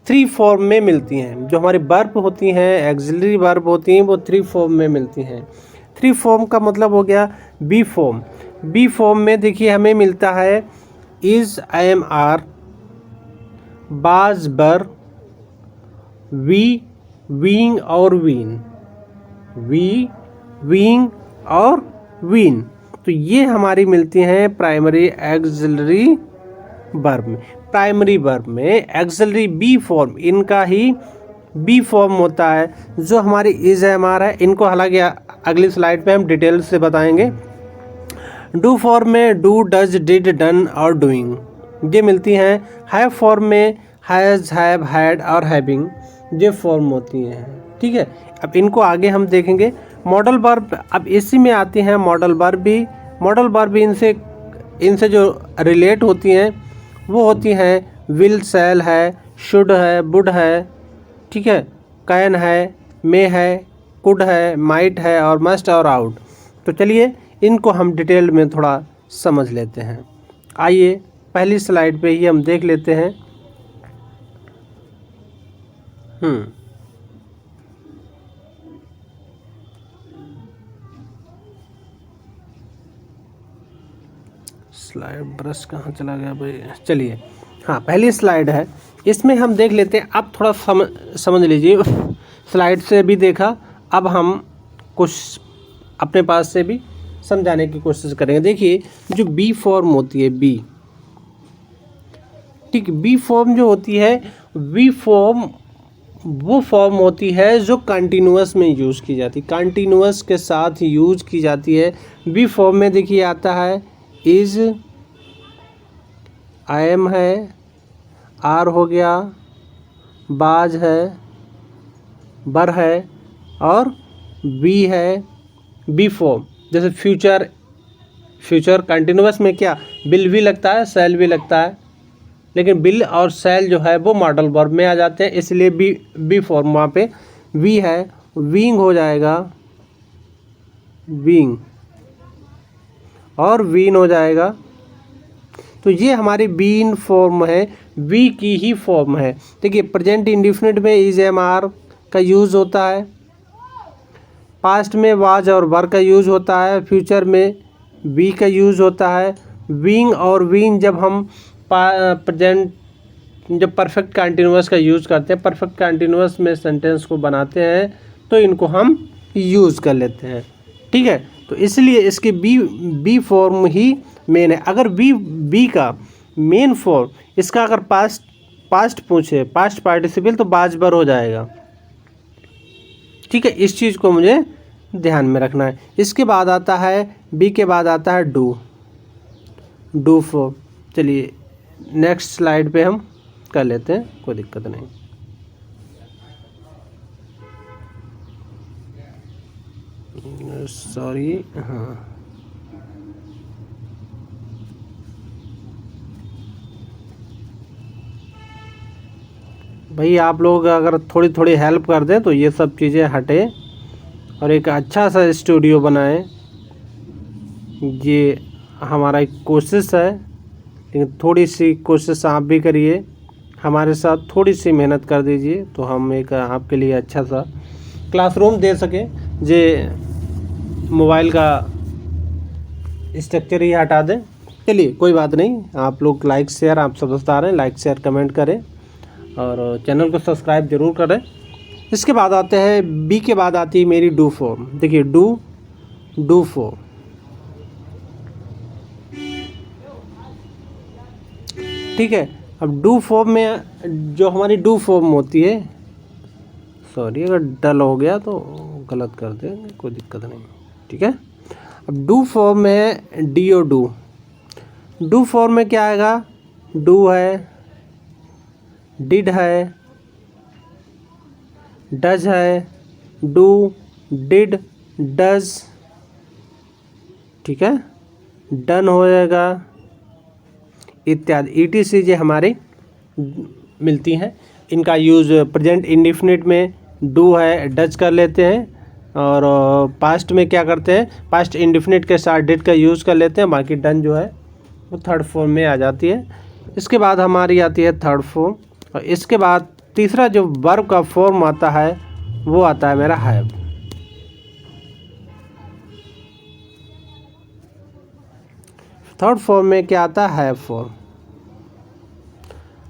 3 फॉर्म में मिलती हैं। जो हमारी वर्ब होती हैं, एक्सिलरी वर्ब होती हैं, वो 3 फॉर्म में मिलती हैं। 3 फॉर्म का मतलब हो गया बी फॉर्म। बी फॉर्म में देखिए हमें मिलता है इज, आई एम, आर, बाज, बर, वी, वीइंग और वीन, वी, वीइंग और वीन। तो ये हमारी मिलती हैं प्राइमरी एक्सिलरी वर्ब में। प्राइमरी वर्ब में एक्सिलरी बी फॉर्म, इनका ही बी फॉर्म होता है। जो हमारी इज, एम, आर है, इनको हालांकि अगली स्लाइड पे हम डिटेल से बताएंगे। डू फॉर्म में डू, डज, डिड, डन और डूइंग, ये मिलती हैं। हैव फॉर्म में हैज, हैव, हैड और हैविंग, ये फॉर्म होती हैं, ठीक है। अब इनको आगे हम देखेंगे। मॉडल वर्ब, अब इसी में आती हैं मॉडल वर्ब भी। मॉडल वर्ब भी इनसे जो रिलेट होती हैं वो होती हैं विल, शैल है, शुड है, वुड है, ठीक है, कैन है, मे है, कुड है, माइट है और मस्ट और आउट। तो चलिए इनको हम डिटेल में थोड़ा समझ लेते हैं। आइए पहली स्लाइड पे ही हम देख लेते हैं। स्लाइड ब्रश कहाँ चला गया भाई। चलिए हाँ पहली स्लाइड है, इसमें हम देख लेते हैं। अब थोड़ा समझ लीजिए, स्लाइड से भी देखा, अब हम कुछ अपने पास से भी समझाने की कोशिश करेंगे। देखिए जो बी फॉर्म होती है, बी, ठीक, बी फॉर्म जो होती है, बी फॉर्म वो फॉर्म होती है जो कंटिन्यूअस में यूज़ की जाती है, कंटिन्यूअस के साथ यूज़ की जाती है। बी फॉर्म में देखिए आता है इज, आई एम है, आर हो गया, बाज है, बर है और बी है। बी फॉर्म जैसे फ्यूचर कंटिन्यूअस में क्या विल भी लगता है, शैल भी लगता है, लेकिन विल और शैल जो है वो मॉडल वर्ब में आ जाते हैं, इसलिए बी फॉर्म वहाँ पे वी है। वीइंग हो जाएगा, वीइंग, और वीन हो जाएगा। तो ये हमारी बीन फॉर्म है, बी की ही फॉर्म है। देखिए प्रेजेंट इंडेफिनिट में इज एम आर का यूज़ होता है, पास्ट में वाज और वर का यूज़ होता है, फ्यूचर में बी का यूज़ होता है। बीइंग और बीन जब हम प्रेजेंट जब परफेक्ट कंटिन्यूअस का यूज़ करते हैं, परफेक्ट कंटिन्यूअस में सेंटेंस को बनाते हैं तो इनको हम यूज़ कर लेते हैं, ठीक है। तो इसलिए इसकी बी फॉर्म ही मेन है। अगर बी का मेन फॉर्म इसका अगर पास्ट पूछे, पास्ट पार्टिसिपल, तो बाज बर हो जाएगा, ठीक है। इस चीज़ को मुझे ध्यान में रखना है। इसके बाद आता है बी के बाद आता है डू फॉर्म। चलिए नेक्स्ट स्लाइड पे हम कर लेते हैं, कोई दिक्कत नहीं। सॉरी, हाँ भाई, आप लोग अगर थोड़ी थोड़ी हेल्प कर दें तो ये सब चीज़ें हटे और एक अच्छा सा स्टूडियो बनाएं। ये हमारा एक कोशिश है, लेकिन थोड़ी सी कोशिश आप भी करिए, हमारे साथ थोड़ी सी मेहनत कर दीजिए तो हम एक आपके लिए अच्छा सा क्लासरूम दे सकें। जे मोबाइल का स्ट्रक्चर ही हटा दें। चलिए कोई बात नहीं, आप लोग लाइक शेयर, आप सब बता रहे हैं, लाइक शेयर कमेंट करें और चैनल को सब्सक्राइब जरूर करें। इसके बाद आते हैं बी के बाद आती है मेरी डू फॉर्म। देखिए डू फॉर्म, ठीक है। अब डू फॉर्म में जो हमारी डू फॉर्म होती है, सॉरी अगर डल हो गया तो गलत कर देंगे, कोई दिक्कत नहीं, ठीक है। अब डू फॉर्म में है डी ओ डू फॉर्म में क्या आएगा, डू है, डिड है, डज है, डू, डिड, डज, ठीक है, डन हो जाएगा इत्यादि। ईटीसी जे हमारी मिलती हैं, इनका यूज़ प्रेजेंट इंडेफिनिट में डू है, डज कर लेते हैं, और पास्ट में क्या करते हैं, पास्ट इंडेफिनिट के साथ डिड का यूज़ कर लेते हैं। बाकी डन जो है वो थर्ड फॉर्म में आ जाती है। इसके बाद हमारी आती है थर्ड फॉर्म, और इसके बाद तीसरा जो वर्ब का फॉर्म आता है वो आता है मेरा हैव। थर्ड फॉर्म में क्या आता है, हैव फॉर्म।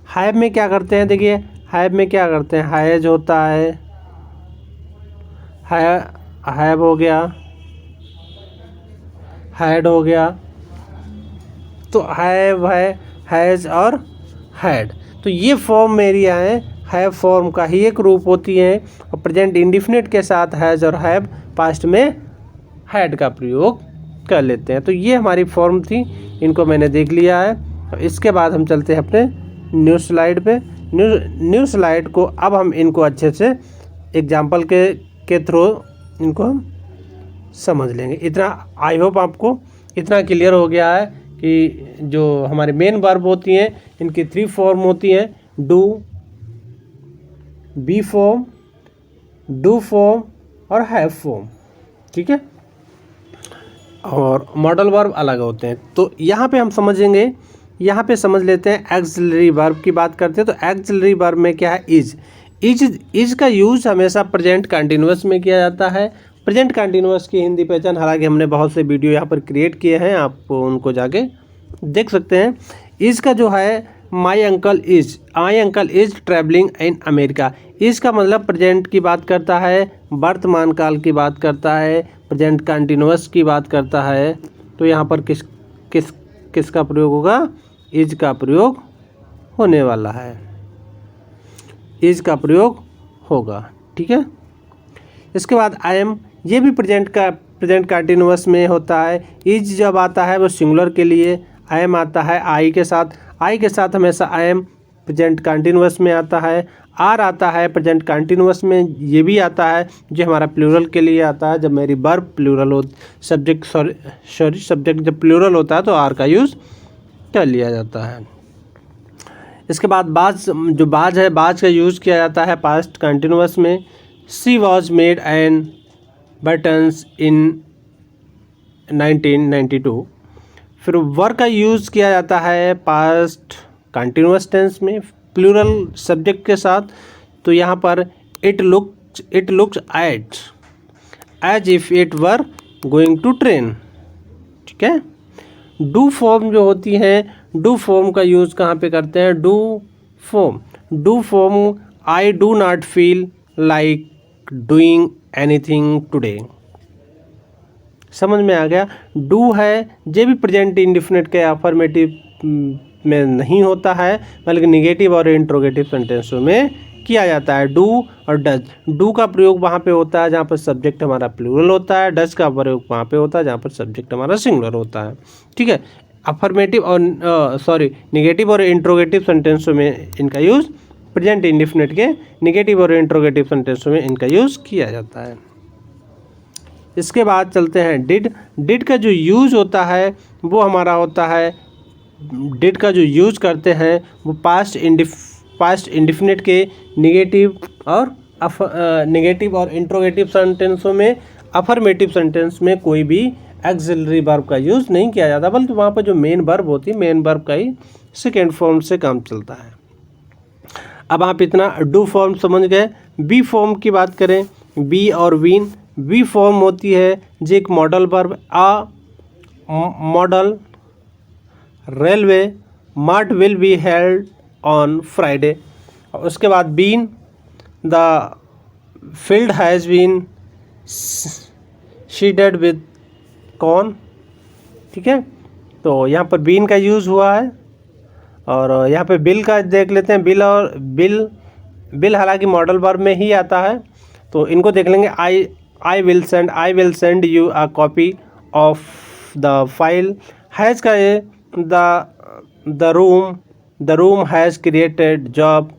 हैव में क्या करते हैं, देखिए हैव में क्या करते हैं, हैज होता है, हैव हो गया, हैड हो गया, तो हैव है, हैज और हैड, तो ये फॉर्म मेरी आए हैव फॉर्म का ही एक रूप होती है। और प्रेजेंट इंडेफिनिट के साथ हैज और हैव, पास्ट में हैड का प्रयोग कर लेते हैं। तो ये हमारी फॉर्म थी, इनको मैंने देख लिया है। और इसके बाद हम चलते हैं अपने न्यू स्लाइड पे। न्यू स्लाइड को अब हम इनको अच्छे से एग्जाम्पल के थ्रू इनको हम समझ लेंगे। इतना आई होप आपको इतना क्लियर हो गया है कि जो हमारे मेन वर्ब होती हैं इनकी 3 फॉर्म होती हैं, do, be form, do form और हैव फॉर्म, ठीक है। और मॉडल वर्ब अलग होते हैं। तो यहाँ पे हम समझेंगे, यहाँ पे समझ लेते हैं एक्सिलरी वर्ब की बात करते हैं। तो एक्सिलरी वर्ब में क्या है, इज का यूज़ हमेशा प्रेजेंट कंटिन्यूअस में किया जाता है। प्रेजेंट कंटिन्यूअस की हिंदी पहचान, हालांकि हमने बहुत से वीडियो यहाँ पर क्रिएट किए हैं, आप उनको जाके देख सकते हैं। इज का जो है my uncle is travelling in America. Is का मतलब प्रेजेंट की बात करता है, वर्तमान काल की बात करता है, प्रेजेंट कंटिन्यूअस की बात करता है। तो यहाँ पर किसका प्रयोग होगा, इज का प्रयोग होने वाला है, इज का प्रयोग होगा, ठीक है। इसके बाद आई एम, ये भी प्रेजेंट कंटिन्यूअस में होता है। इज जब आता है वो सिंगुलर के लिए, आई एम आता है आई के साथ हमेशा आई एम प्रेजेंट कंटिन्यूअस में आता है। आर आता है प्रेजेंट कंटिन्यूअस में, ये भी आता है जो हमारा प्लूरल के लिए आता है। जब मेरी वर्ब प्लूरल हो, सब्जेक्ट जब प्लूरल होता है तो आर का यूज़ कर लिया जाता है। इसके बाद बाज है, बाज का यूज़ किया जाता है पास्ट कंटिन्यूअस में। She was made an buttons in 1992। फिर वर का यूज़ किया जाता है पास्ट कंटिन्यूअस टेंस में प्लूरल सब्जेक्ट के साथ। तो यहाँ पर it looks as if it were going to train. ठीक है। डू फॉर्म जो होती है, डू फॉर्म का यूज़ कहाँ पे करते हैं? Do form I do not feel like doing anything today. समझ में आ गया? डू है ये भी प्रेजेंट इंडेफिनिट के अफर्मेटिव में नहीं होता है, बल्कि निगेटिव और इंट्रोगेटिव सेंटेंसों में किया जाता है। डू और डज, डू का प्रयोग वहाँ पे होता है जहाँ पर सब्जेक्ट हमारा प्लूरल होता है, डज का प्रयोग वहाँ पे होता है जहाँ पर सब्जेक्ट हमारा सिंगुलर होता है। ठीक है। अफर्मेटिव और निगेटिव और इंट्रोगेटिव सेंटेंसों में इनका यूज़, प्रेजेंट इंडेफिनिट के निगेटिव और इंट्रोगेटिव सेंटेंसों में इनका यूज़ किया जाता है। इसके बाद चलते हैं डिड का जो यूज़ होता है वो हमारा होता है, डिड का जो यूज़ करते हैं वो पास्ट इंडेफिनिट के निगेटिव और इंट्रोगेटिव सेंटेंसों में, अफर्मेटिव सेंटेंस में कोई भी एक्सिलरी वर्ब का यूज़ नहीं किया जाता, बल्कि वहाँ पर जो मेन वर्ब होती है, मेन वर्ब का ही सेकेंड फॉर्म से काम चलता है। अब आप इतना डू फॉर्म समझ गए। बी फॉर्म की बात करें, बी और वीन। बी फॉर्म होती है जो एक modal verb, a model railway mart will be held on Friday. उसके बाद been, the field has been seeded with corn. ठीक है। तो यहाँ पर बीन का यूज़ हुआ है। और यहाँ पे बिल का देख लेते हैं। बिल हालांकि मॉडल वर्ब में ही आता है, तो इनको देख लेंगे। I will send you a copy of the file. Has का है the room has created job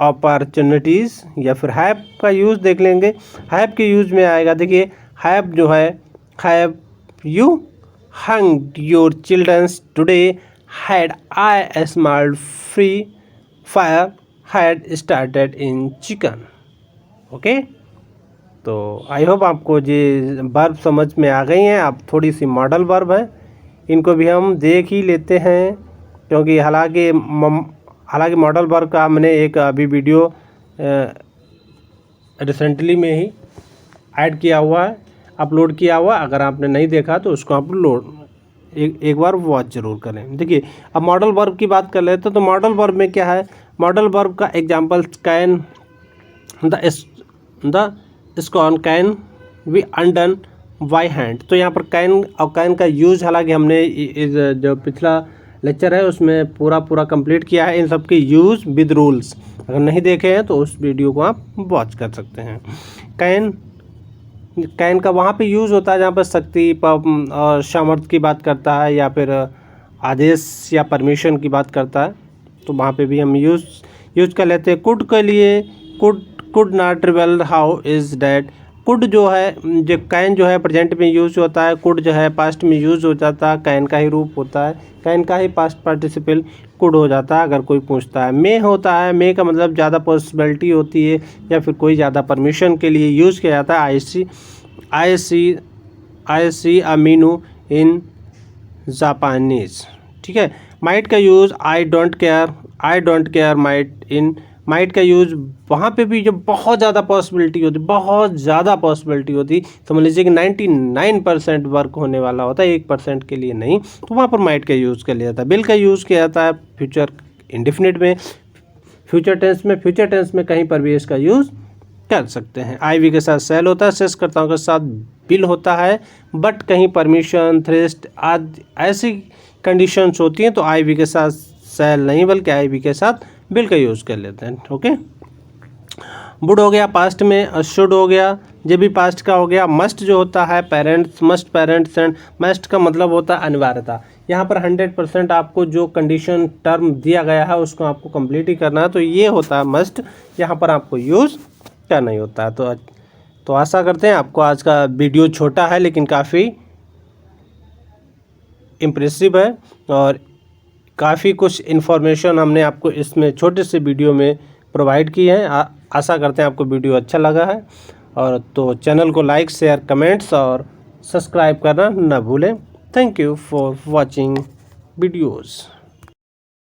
opportunities. या फिर हैव का यूज़ देख लेंगे। हैव के यूज़ में आएगा, देखिए हैव जो है, have you hanged your childrens today, had I a small free fire had started in chicken। Okay. तो आई होप आपको ये वर्ब समझ में आ गई हैं। अब थोड़ी सी मॉडल वर्ब है, इनको भी हम देख ही लेते हैं, क्योंकि हालांकि मॉडल वर्ब का हमने एक अभी वीडियो रिसेंटली में ही ऐड किया हुआ है, अपलोड किया हुआ। अगर आपने नहीं देखा तो उसको अपलोड एक बार वॉच जरूर करें। देखिए अब मॉडल वर्ब की बात कर लेते हैं। तो मॉडल वर्ब में क्या है? मॉडल वर्ब का example can, the scone can be undone by hand. तो यहाँ पर कैन और कैन का यूज़ हालांकि हमने जो पिछला लेक्चर है उसमें पूरा कंप्लीट किया है। इन सब के यूज़ विद रूल्स अगर नहीं देखे हैं तो उस वीडियो को आप वॉच कर सकते हैं। कैन का वहाँ पे यूज़ होता है जहाँ पर शक्ति और सामर्थ्य की बात करता है, या फिर आदेश या परमिशन की बात करता है, तो वहाँ पे भी हम यूज़ कर लेते हैं। कुड के लिए could not travel, how is that. Could जो है, जो कैन जो है प्रेजेंट में यूज़ होता है, कुड जो है पास्ट में यूज़ हो जाता है, कैन का ही रूप होता है, कैन का ही पास्ट पार्टिसिपल कुड हो जाता है अगर कोई पूछता है। मे होता है, मे का मतलब ज़्यादा पॉसिबिलिटी होती है या फिर कोई ज़्यादा परमिशन के लिए यूज़ किया जाता है। आई सी अ मीनू इन जापानीज़। ठीक है। माइट का use I don't care might in. Might का यूज़ वहाँ पे भी जब बहुत ज़्यादा पॉसिबिलिटी होती, समझ लीजिए कि 99% वर्क होने वाला होता है, 1% के लिए नहीं, तो वहाँ पर माइट का यूज़ कर लिया जाता है। बिल का यूज़ किया जाता है फ्यूचर इंडेफिनिट में, फ्यूचर टेंस में कहीं पर भी इसका यूज़ कर सकते हैं। आईवी के साथ सेल होता है, शेषकर्ताओं के साथ बिल होता है, बट कहीं परमिशन, थ्रेस्ट आदि ऐसी कंडीशंस होती हैं तो आईवी के साथ सेल नहीं बल्कि आईवी के साथ बिल का यूज़ कर लेते हैं। ओके। वुड हो गया पास्ट में, शुड हो गया, ये भी पास्ट का हो गया। मस्ट जो होता है मस्ट पेरेंट्स एंड मस्ट का मतलब होता है अनिवार्यता। यहाँ पर 100% आपको जो कंडीशन टर्म दिया गया है उसको आपको कंप्लीट ही करना है, तो ये होता है मस्ट, यहाँ पर आपको यूज़ करना ही होता है। तो आशा करते हैं आपको आज का वीडियो छोटा है लेकिन काफ़ी इम्प्रेसिव है और काफ़ी कुछ इन्फॉर्मेशन हमने आपको इसमें छोटे से वीडियो में प्रोवाइड की है। आशा करते हैं आपको वीडियो अच्छा लगा है, और तो चैनल को लाइक शेयर कमेंट्स और सब्सक्राइब करना न भूलें। Thank you for watching videos.